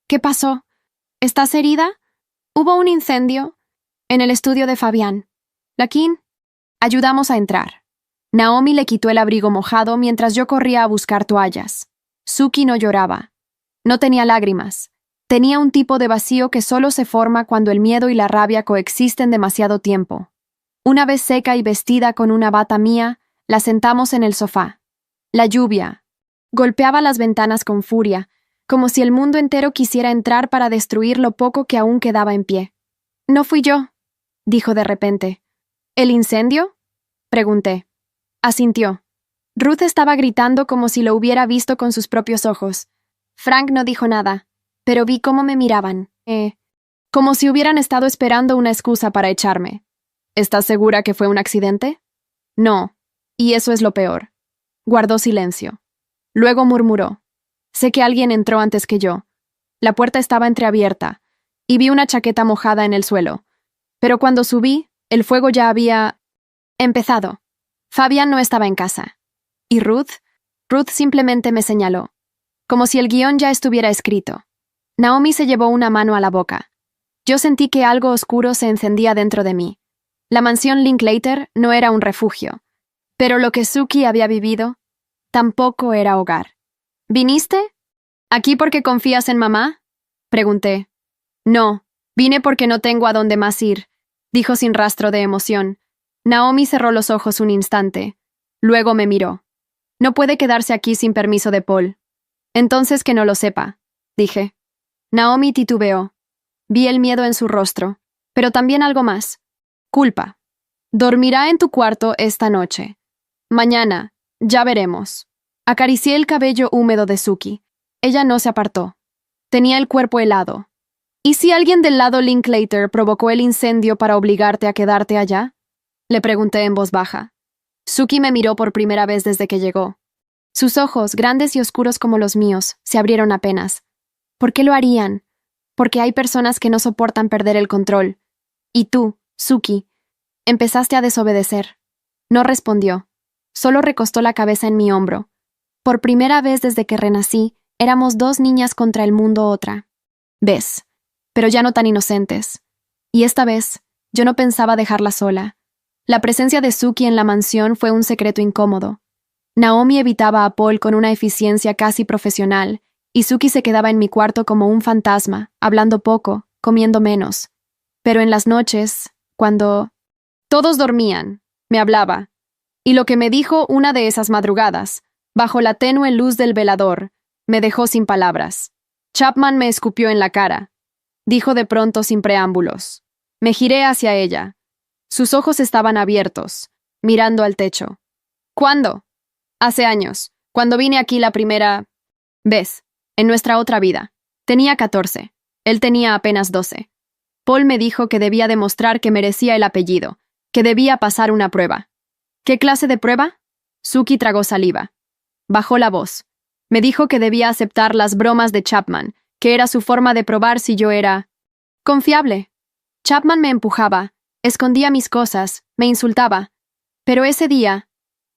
[SPEAKER 1] ¿Qué pasó? ¿Estás herida? Hubo un incendio en el estudio de Fabián. Lakin, ayudamos a entrar. Naomi le quitó el abrigo mojado mientras yo corría a buscar toallas. Suki no lloraba. No tenía lágrimas. Tenía un tipo de vacío que solo se forma cuando el miedo y la rabia coexisten demasiado tiempo. Una vez seca y vestida con una bata mía, la sentamos en el sofá. La lluvia golpeaba las ventanas con furia, como si el mundo entero quisiera entrar para destruir lo poco que aún quedaba en pie. No fui yo, dijo de repente. ¿El incendio? Pregunté. Asintió. Ruth estaba gritando como si lo hubiera visto con sus propios ojos. Frank no dijo nada, pero vi cómo me miraban, como si hubieran estado esperando una excusa para echarme. ¿Estás segura que fue un accidente? No, y eso es lo peor. Guardó silencio. Luego murmuró. Sé que alguien entró antes que yo. La puerta estaba entreabierta, y vi una chaqueta mojada en el suelo. Pero cuando subí, el fuego ya había empezado. Fabián no estaba en casa. ¿Y Ruth? Ruth simplemente me señaló, como si el guión ya estuviera escrito. Naomi se llevó una mano a la boca. Yo sentí que algo oscuro se encendía dentro de mí. La mansión Linklater no era un refugio, pero lo que Suki había vivido tampoco era hogar. ¿Viniste? ¿Aquí porque confías en mamá? Pregunté. No, vine porque no tengo a dónde más ir, dijo sin rastro de emoción. Naomi cerró los ojos un instante. Luego me miró. No puede quedarse aquí sin permiso de Paul. Entonces que no lo sepa, dije. Naomi titubeó. Vi el miedo en su rostro, pero también algo más. Culpa. Dormirá en tu cuarto esta noche. Mañana, ya veremos. Acaricié el cabello húmedo de Suki. Ella no se apartó. Tenía el cuerpo helado. ¿Y si alguien del lado Linklater provocó el incendio para obligarte a quedarte allá? Le pregunté en voz baja. Suki me miró por primera vez desde que llegó. Sus ojos, grandes y oscuros como los míos, se abrieron apenas. ¿Por qué lo harían? Porque hay personas que no soportan perder el control. Y tú, Suki, empezaste a desobedecer. No respondió. Solo recostó la cabeza en mi hombro. Por primera vez desde que renací, éramos dos niñas contra el mundo otra. ¿Ves? Pero ya no tan inocentes. Y esta vez, yo no pensaba dejarla sola. La presencia de Suki en la mansión fue un secreto incómodo. Naomi evitaba a Paul con una eficiencia casi profesional, y Suki se quedaba en mi cuarto como un fantasma, hablando poco, comiendo menos. Pero en las noches, cuando todos dormían, me hablaba. Y lo que me dijo una de esas madrugadas, bajo la tenue luz del velador, me dejó sin palabras. Chapman me escupió en la cara. Dijo de pronto sin preámbulos. Me giré hacia ella. Sus ojos estaban abiertos, mirando al techo. ¿Cuándo? Hace años, cuando vine aquí la primera vez, en nuestra otra vida. Tenía 14. Él tenía apenas 12. Paul me dijo que debía demostrar que merecía el apellido, que debía pasar una prueba. ¿Qué clase de prueba? Suki tragó saliva. Bajó la voz. Me dijo que debía aceptar las bromas de Chapman, que era su forma de probar si yo era confiable. Chapman me empujaba, escondía mis cosas, me insultaba. Pero ese día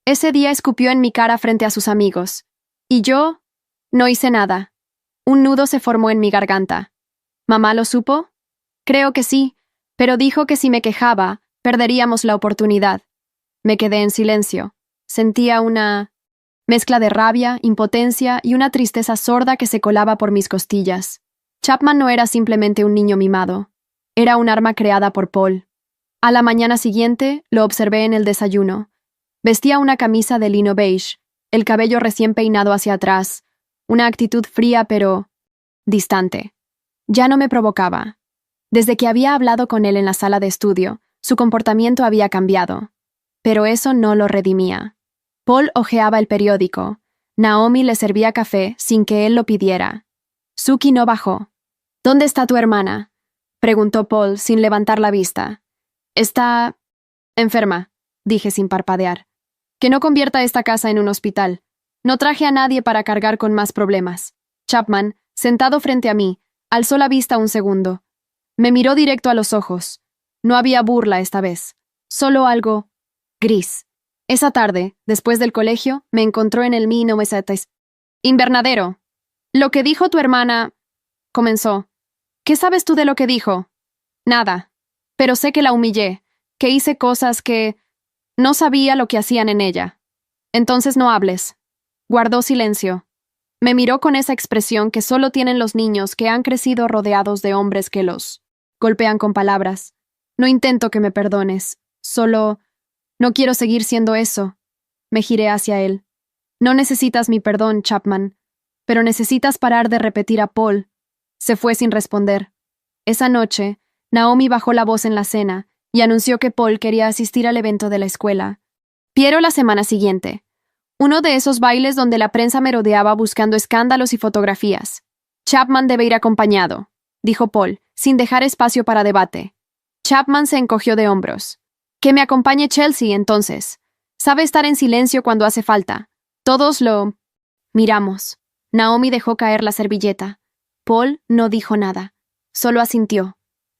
[SPEAKER 1] escupió en mi cara frente a sus amigos. Y yo no hice nada. Un nudo se formó en mi garganta. ¿Mamá lo supo? Creo que sí, pero dijo que si me quejaba, perderíamos la oportunidad. Me quedé en silencio. Sentía una mezcla de rabia, impotencia y una tristeza sorda que se colaba por mis costillas. Chapman no era simplemente un niño mimado. Era un arma creada por Paul. A la mañana siguiente, lo observé en el desayuno. Vestía una camisa de lino beige, el cabello recién peinado hacia atrás, una actitud fría pero distante. Ya no me provocaba. Desde que había hablado con él en la sala de estudio, su comportamiento había cambiado. Pero eso no lo redimía. Paul hojeaba el periódico. Naomi le servía café sin que él lo pidiera. Suki no bajó. ¿Dónde está tu hermana?, preguntó Paul sin levantar la vista. Está enferma, dije sin parpadear. Que no convierta esta casa en un hospital. No traje a nadie para cargar con más problemas. Chapman, sentado frente a mí, alzó la vista un segundo. Me miró directo a los ojos. No había burla esta vez. Solo algo gris. Esa tarde, después del colegio, me encontró en el invernadero. Lo que dijo tu hermana, comenzó. ¿Qué sabes tú de lo que dijo? Nada. Pero sé que la humillé, que hice cosas que no sabía lo que hacían en ella. Entonces no hables. Guardó silencio. Me miró con esa expresión que solo tienen los niños que han crecido rodeados de hombres que los golpean con palabras. No intento que me perdones. Solo no quiero seguir siendo eso. Me giré hacia él. No necesitas mi perdón, Chapman, pero necesitas parar de repetir a Paul. Se fue sin responder. Esa noche, Naomi bajó la voz en la cena y anunció que Paul quería asistir al evento de la escuela. Piero la semana siguiente. Uno de esos bailes donde la prensa merodeaba buscando escándalos y fotografías. Chapman debe ir acompañado, dijo Paul, sin dejar espacio para debate. Chapman se encogió de hombros. Que me acompañe Chelsea, entonces. Sabe estar en silencio cuando hace falta. Todos lo miramos. Naomi dejó caer la servilleta. Paul no dijo nada. Solo asintió.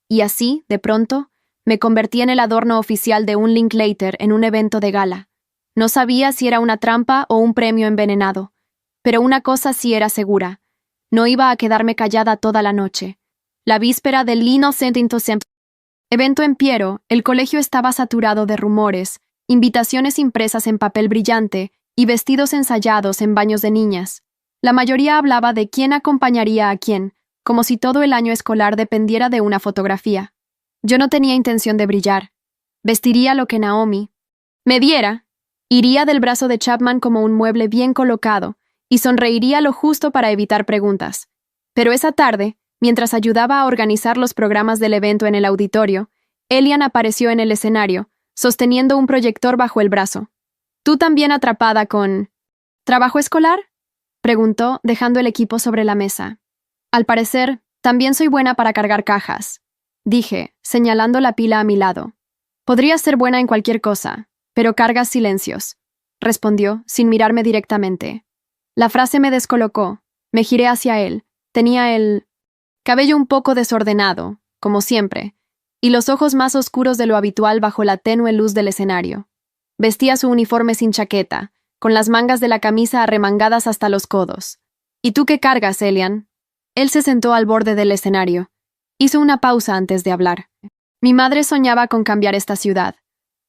[SPEAKER 1] Y así, de pronto, me convertí en el adorno oficial de un Linklater en un evento de gala. No sabía si era una trampa o un premio envenenado. Pero una cosa sí era segura. No iba a quedarme callada toda la noche. La víspera del Innocent evento en Piero, el colegio estaba saturado de rumores, invitaciones impresas en papel brillante y vestidos ensayados en baños de niñas. La mayoría hablaba de quién acompañaría a quién, como si todo el año escolar dependiera de una fotografía. Yo no tenía intención de brillar. Vestiría lo que Naomi me diera, iría del brazo de Chapman como un mueble bien colocado y sonreiría lo justo para evitar preguntas. Pero esa tarde, mientras ayudaba a organizar los programas del evento en el auditorio, Elian apareció en el escenario, sosteniendo un proyector bajo el brazo. ¿Tú también atrapada con trabajo escolar?, preguntó, dejando el equipo sobre la mesa. Al parecer, También soy buena para cargar cajas, dije, señalando la pila a mi lado. Podrías ser buena en cualquier cosa, pero cargas silencios, respondió, sin mirarme directamente. La frase me descolocó. Me giré hacia él. Tenía el cabello un poco desordenado, como siempre, y los ojos más oscuros de lo habitual bajo la tenue luz del escenario. Vestía su uniforme sin chaqueta, con las mangas de la camisa arremangadas hasta los codos. ¿Y tú qué cargas, Elian? Él se sentó al borde del escenario. Hizo una pausa antes de hablar. Mi madre soñaba con cambiar esta ciudad.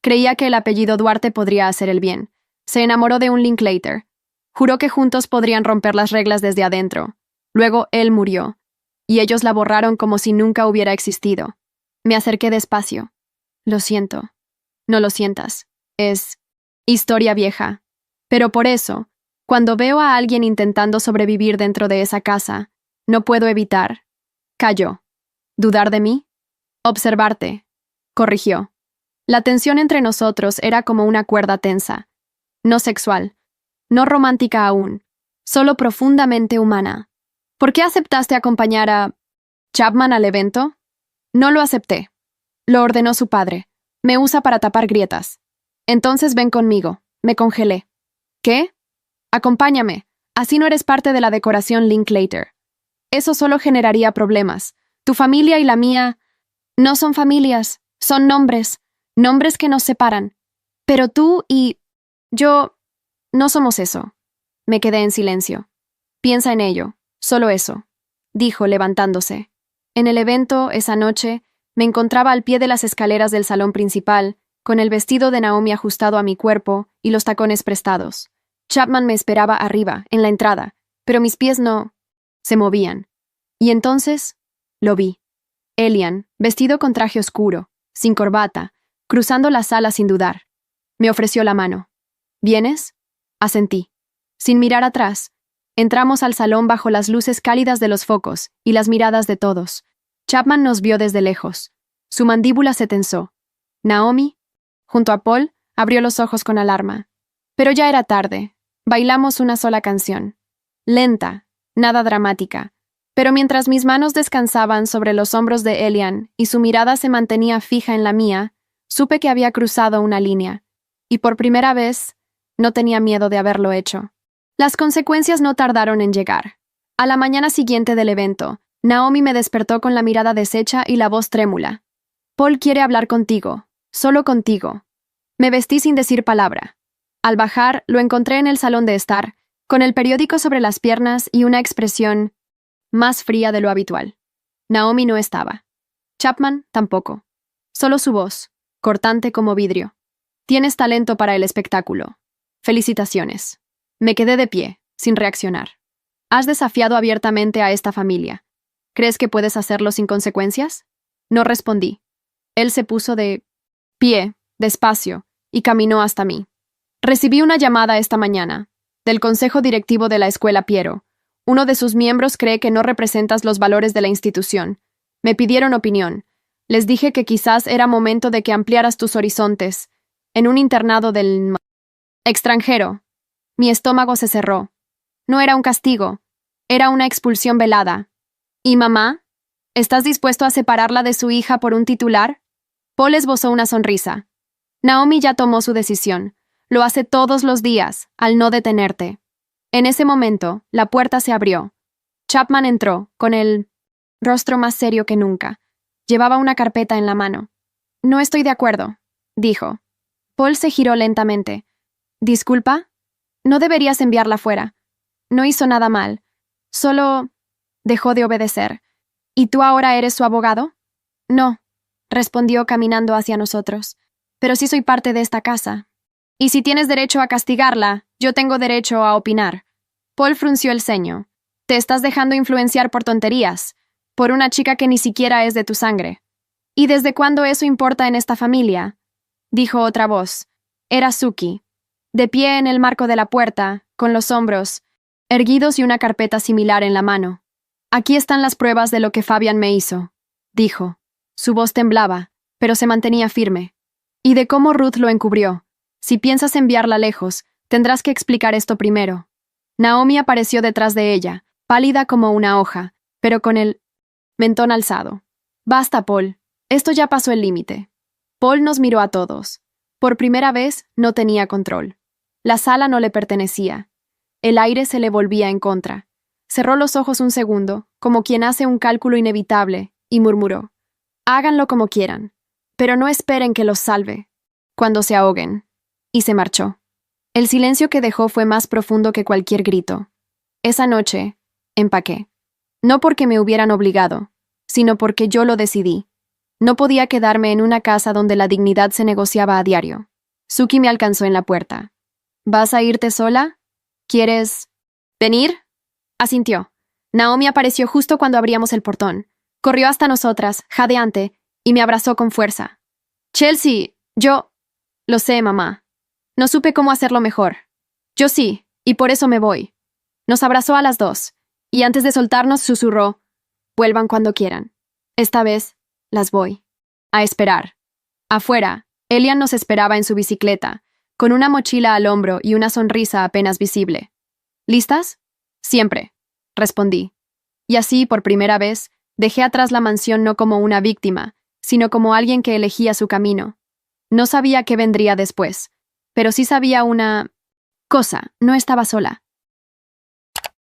[SPEAKER 1] Creía que el apellido Duarte podría hacer el bien. Se enamoró de un Linklater. Juró que juntos podrían romper las reglas desde adentro. Luego él murió, y ellos la borraron como si nunca hubiera existido. Me acerqué despacio. Lo siento. No lo sientas. Es historia vieja. Pero por eso, cuando veo a alguien intentando sobrevivir dentro de esa casa, no puedo evitar. Calló. ¿Dudar de mí? Observarte. Corrigió. La tensión entre nosotros era como una cuerda tensa. No sexual. No romántica aún. Solo profundamente humana. ¿Por qué aceptaste acompañar a Chapman al evento? No lo acepté. Lo ordenó su padre. Me usa para tapar grietas. Entonces ven conmigo. Me congelé. ¿Qué? Acompáñame. Así no eres parte de la decoración Linklater. Eso solo generaría problemas. Tu familia y la mía no son familias, son nombres. Nombres que nos separan. Pero tú y yo no somos eso. Me quedé en silencio. Piensa en ello. Solo eso, dijo levantándose. En el evento, esa noche, me encontraba al pie de las escaleras del salón principal, con el vestido de Naomi ajustado a mi cuerpo y los tacones prestados. Chapman me esperaba arriba, en la entrada, pero mis pies no se movían. Y entonces, lo vi. Elian, vestido con traje oscuro, sin corbata, cruzando la sala sin dudar. Me ofreció la mano. ¿Vienes? Asentí. Sin mirar atrás, entramos al salón bajo las luces cálidas de los focos y las miradas de todos. Chapman nos vio desde lejos. Su mandíbula se tensó. Naomi, junto a Paul, abrió los ojos con alarma. Pero ya era tarde. Bailamos una sola canción. Lenta, nada dramática. Pero mientras mis manos descansaban sobre los hombros de Elian y su mirada se mantenía fija en la mía, supe que había cruzado una línea. Y por primera vez, no tenía miedo de haberlo hecho. Las consecuencias no tardaron en llegar. A la mañana siguiente del evento, Naomi me despertó con la mirada deshecha y la voz trémula. Paul quiere hablar contigo, solo contigo. Me vestí sin decir palabra. Al bajar, lo encontré en el salón de estar, con el periódico sobre las piernas y una expresión más fría de lo habitual. Naomi no estaba. Chapman tampoco. Solo su voz, cortante como vidrio. Tienes talento para el espectáculo. Felicitaciones. Me quedé de pie, sin reaccionar. Has desafiado abiertamente a esta familia. ¿Crees que puedes hacerlo sin consecuencias? No respondí. Él se puso de pie, despacio, y caminó hasta mí. Recibí una llamada esta mañana, del consejo directivo de la escuela Piero. Uno de sus miembros cree que no representas los valores de la institución. Me pidieron opinión. Les dije que quizás era momento de que ampliaras tus horizontes, en un internado del extranjero. Mi estómago se cerró. No era un castigo, era una expulsión velada. ¿Y mamá? ¿Estás dispuesto a separarla de su hija por un titular? Paul esbozó una sonrisa. Naomi ya tomó su decisión. Lo hace todos los días, al no detenerte. En ese momento, la puerta se abrió. Chapman entró, con el rostro más serio que nunca. Llevaba una carpeta en la mano. No estoy de acuerdo, dijo. Paul se giró lentamente. ¿Disculpa? No deberías enviarla fuera. No hizo nada mal. Solo dejó de obedecer. ¿Y tú ahora eres su abogado? No, respondió caminando hacia nosotros. Pero sí soy parte de esta casa. Y si tienes derecho a castigarla, yo tengo derecho a opinar. Paul frunció el ceño. Te estás dejando influenciar por tonterías, por una chica que ni siquiera es de tu sangre. ¿Y desde cuándo eso importa en esta familia? Dijo otra voz. Era Suki. De pie en el marco de la puerta, con los hombros erguidos y una carpeta similar en la mano. Aquí están las pruebas de lo que Fabian me hizo, dijo. Su voz temblaba, pero se mantenía firme. Y de cómo Ruth lo encubrió. Si piensas enviarla lejos, tendrás que explicar esto primero. Naomi apareció detrás de ella, pálida como una hoja, pero con el mentón alzado. Basta, Paul. Esto ya pasó el límite. Paul nos miró a todos. Por primera vez, no tenía control. La sala no le pertenecía. El aire se le volvía en contra. Cerró los ojos un segundo, como quien hace un cálculo inevitable, y murmuró: háganlo como quieran, pero no esperen que los salve cuando se ahoguen. Y se marchó. El silencio que dejó fue más profundo que cualquier grito. Esa noche, empaqué. No porque me hubieran obligado, sino porque yo lo decidí. No podía quedarme en una casa donde la dignidad se negociaba a diario. Suki me alcanzó en la puerta. ¿Vas a irte sola? ¿Quieres venir? Asintió. Naomi apareció justo cuando abríamos el portón. Corrió hasta nosotras, jadeante, y me abrazó con fuerza. Chelsea, yo... Lo sé, mamá. No supe cómo hacerlo mejor. Yo sí, y por eso me voy. Nos abrazó a las dos, y antes de soltarnos susurró: vuelvan cuando quieran. Esta vez, las voy a esperar. Afuera, Elian nos esperaba en su bicicleta, con una mochila al hombro y una sonrisa apenas visible. ¿Listas? Siempre, respondí. Y así, por primera vez, dejé atrás la mansión no como una víctima, sino como alguien que elegía su camino. No sabía qué vendría después, pero sí sabía una cosa: no estaba sola.